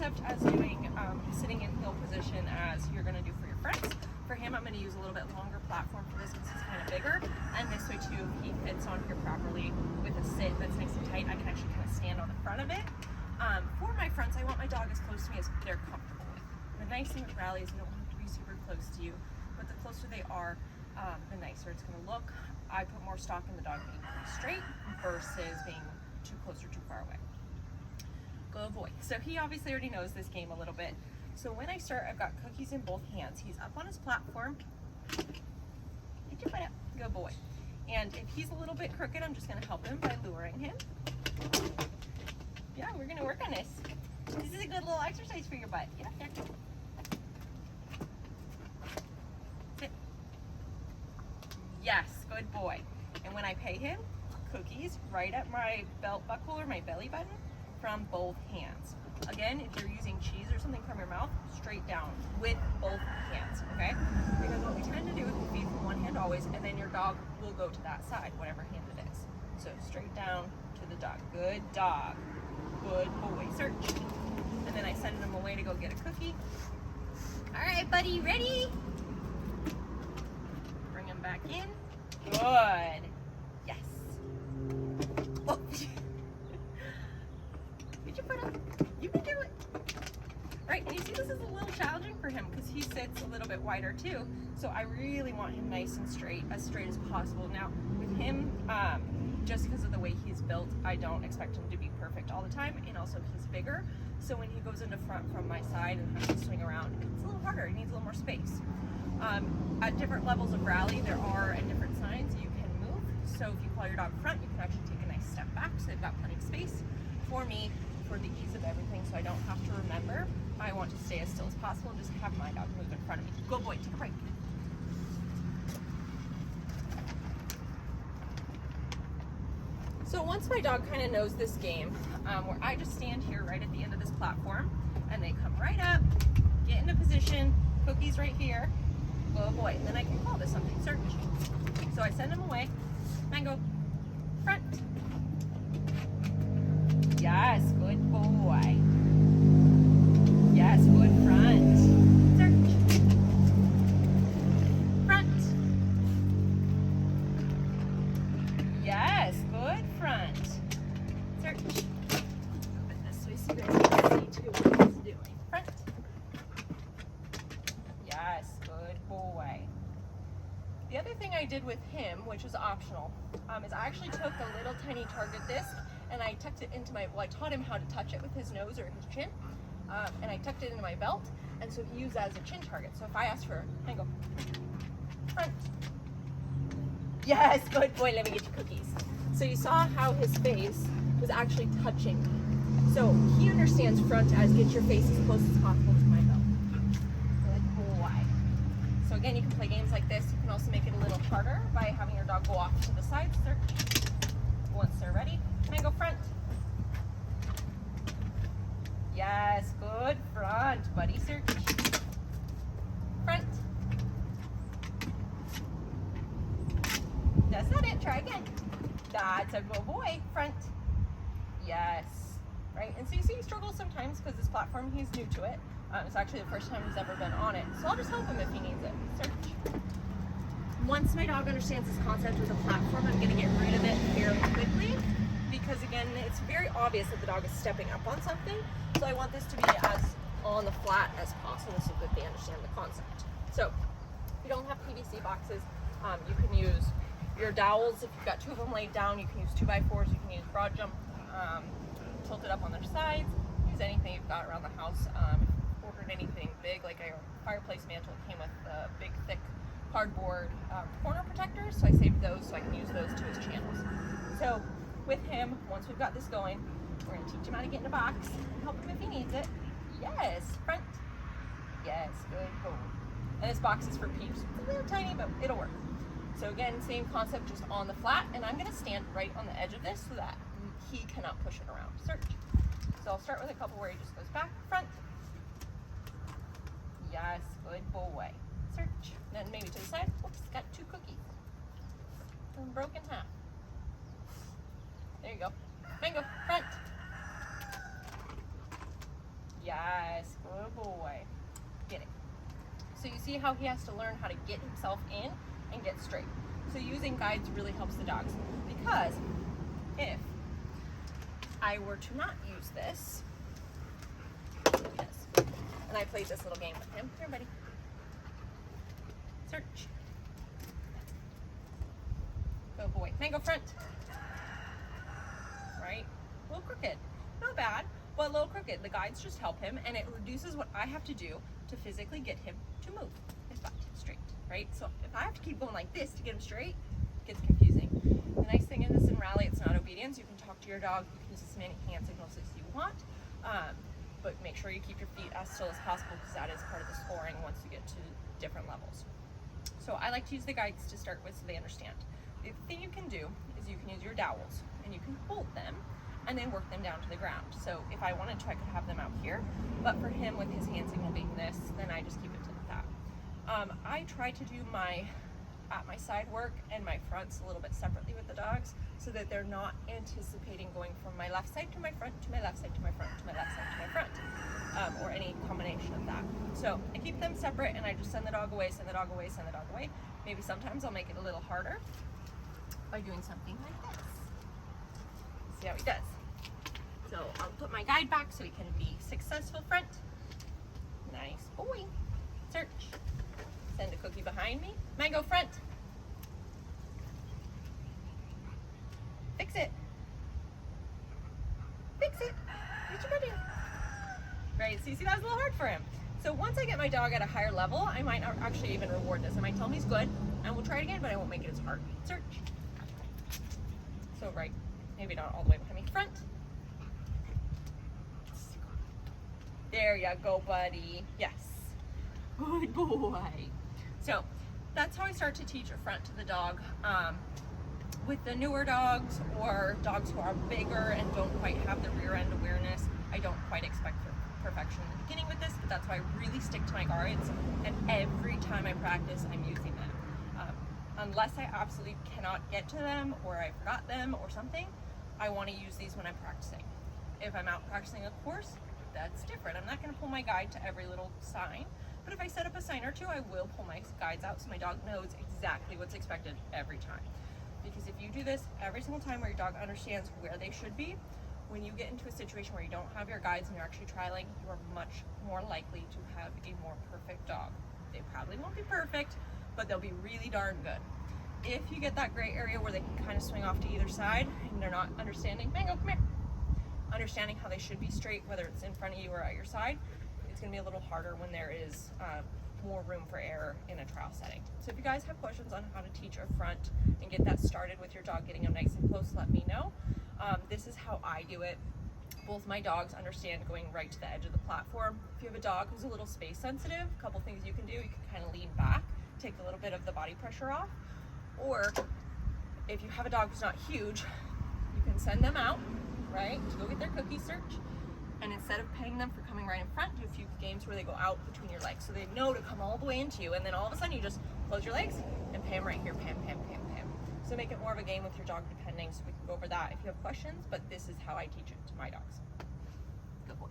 concept as doing sitting in heel position as you're going to do for your friends. For him, I'm going to use a little bit longer platform for this because he's kind of bigger, and this way too, if he fits on here properly with a sit that's nice and tight, I can actually kind of stand on the front of it. For my fronts, I want my dog as close to me as they're comfortable with. The nice thing with rally is you don't have to be super close to you, but the closer they are, the nicer it's going to look. I put more stock in the dog being pretty straight versus being too close or too far away. Good boy. So he obviously already knows this game a little bit. So when I start, I've got cookies in both hands. He's up on his platform. Get your butt up. Good boy. And if he's a little bit crooked, I'm just going to help him by luring him. Yeah, we're going to work on this. This is a good little exercise for your butt. Get up there. Sit. Yes, good boy. And when I pay him, cookies right at my belt buckle or my belly button from both hands. Again, if you're using cheese or something from your mouth, straight down with both hands, okay? Because what we tend to do is we feed from one hand always, and then your dog will go to that side, whatever hand it is. So straight down to the dog. Good dog. Good boy. Search. And then I send him away to go get a cookie. All right, buddy, ready? Bring him back in. Good. Yes. Oh. Get your foot up. You can do it. Right, and you see this is a little challenging for him because he sits a little bit wider too. So I really want him nice and straight as possible. Now, with him, just because of the way he's built, I don't expect him to be perfect all the time, and also he's bigger. So when he goes into front from my side and has to swing around, it's a little harder. He needs a little more space. At different levels of rally, there are at different signs you can move. So if you call your dog front, you can actually take a nice step back, so they've got plenty of space. For me, for the ease of everything, so I don't have to remember, I want to stay as still as possible and just have my dog move in front of me. Good boy, take a break. So once my dog kind of knows this game, where I just stand here right at the end of this platform, and they come right up, get into position, cookies right here, good boy, and then I can call this something, search. So I send them away, Mango, front. Yes, good boy. Yes, good front. Search. Front. Yes, good front. Search. Move it this way so you guys can see too what he's doing. Front. Yes, good boy. The other thing I did with him, which was optional, is I actually took a little tiny target disc and I tucked it into my, well, I taught him how to touch it with his nose or his chin, and I tucked it into my belt, and so he used that as a chin target. So if I asked for, Mango, front. Yes, good boy, let me get you cookies. So you saw how his face was actually touching me. So he understands front as get your face as close as possible to my belt. Good boy. So again, you can play games like this. You can also make it a little harder by having your dog go off to the side. Search. Once they're ready, Mango, front. Yes, good front, buddy. Search. Front. That's not it. Try again. That's a good boy. Front. Yes. Right? And so you see he struggles sometimes because this platform, he's new to it. It's actually the first time he's ever been on it. So I'll just help him if he needs it. Search. Once my dog understands this concept with a platform, I'm going to get rid of it fairly quickly because, again, it's very obvious that the dog is stepping up on something. So I want this to be as on the flat as possible so that they understand the concept. So if you don't have PVC boxes, you can use your dowels. If you've got two of them laid down, you can use 2x4s. You can use broad jump, tilted up on their sides. Use anything you've got around the house. If you ordered anything big, like a fireplace mantle, it came with a big, thick cardboard corner protectors, so I saved those so I can use those to his channels. So with him, once we've got this going, we're going to teach him how to get in a box and help him if he needs it. Yes, front. Yes, good boy. And this box is for peeps. It's a little tiny, but it'll work. So again, same concept, just on the flat, and I'm going to stand right on the edge of this so that he cannot push it around. Search. So I'll start with a couple where he just goes back, front. Yes, good boy. Search. Then maybe to the side. Oops, got two cookies. And broke in half. There you go. Mango, front. Yes, good boy. Get it. So you see how he has to learn how to get himself in and get straight. So using guides really helps the dogs, because if I were to not use this, and I played this little game with him. Here, buddy. Search. Good boy. Mango front. Right? A little crooked. Not bad, but a little crooked. The guides just help him, and it reduces what I have to do to physically get him to move his butt straight, right? So if I have to keep going like this to get him straight, it gets confusing. The nice thing is in Rally, it's not obedience. You can talk to your dog. You can use as many hand signals as you want, but make sure you keep your feet as still as possible, because that is part of the scoring once you get to different levels. So I like to use the guides to start with so they understand. The other thing you can do is you can use your dowels, and you can hold them and then work them down to the ground. So if I wanted to, I could have them out here, but for him, with his hand signal being this, then I just keep it to that. I try to do my side work and my fronts a little bit separately with the dogs, so that they're not anticipating going from my left side to my front, to my left side to my front, to my left side to my front, or any combination of that. So I keep them separate, and I just send the dog away, send the dog away, send the dog away. Maybe sometimes I'll make it a little harder by doing something like this. See how he does. So I'll put my guide back so he can be successful front. Nice boy. Search. Send a cookie behind me. Mango front. Fix it. Fix it. What you gonna do? Right, so you see that was a little hard for him. So once I get my dog at a higher level, I might actually even reward this. I might tell him he's good, and we'll try it again, but I won't make it as hard. Search. So right, maybe not all the way behind me. Front. There you go, buddy. Yes. Good boy. So that's how I start to teach a front to the dog. With the newer dogs, or dogs who are bigger and don't quite have the rear end awareness, I don't quite expect perfection in the beginning with this, but that's why I really stick to my guides, and every time I practice, I'm using them. Unless I absolutely cannot get to them, or I forgot them or something, I want to use these when I'm practicing. If I'm out practicing a course, that's different. I'm not going to pull my guide to every little sign, but if I set up a sign or two, I will pull my guides out so my dog knows exactly what's expected every time. Because if you do this every single time, where your dog understands where they should be, when you get into a situation where you don't have your guides and you're actually trialing, you are much more likely to have a more perfect dog. They probably won't be perfect, but they'll be really darn good. If you get that gray area where they can kind of swing off to either side and they're not understanding, Mango, come here, understanding how they should be straight, whether it's in front of you or at your side, it's going to be a little harder when there is more room for error in a trial setting. So if you guys have questions on how to teach a front and get that started with your dog, getting them nice and close, let me know. This is how I do it. Both my dogs understand going right to the edge of the platform. If you have a dog who's a little space sensitive, a couple things you can do. You can kind of lean back, take a little bit of the body pressure off. Or if you have a dog who's not huge, you can send them out, right, to go get their cookie. Search. And instead of paying them for coming right in front, do a few games where they go out between your legs, so they know to come all the way into you, and then all of a sudden you just close your legs and pay them right here, pam, pam, pam, pam. So make it more of a game with your dog depending, so we can go over that if you have questions, but this is how I teach it to my dogs. Good boy.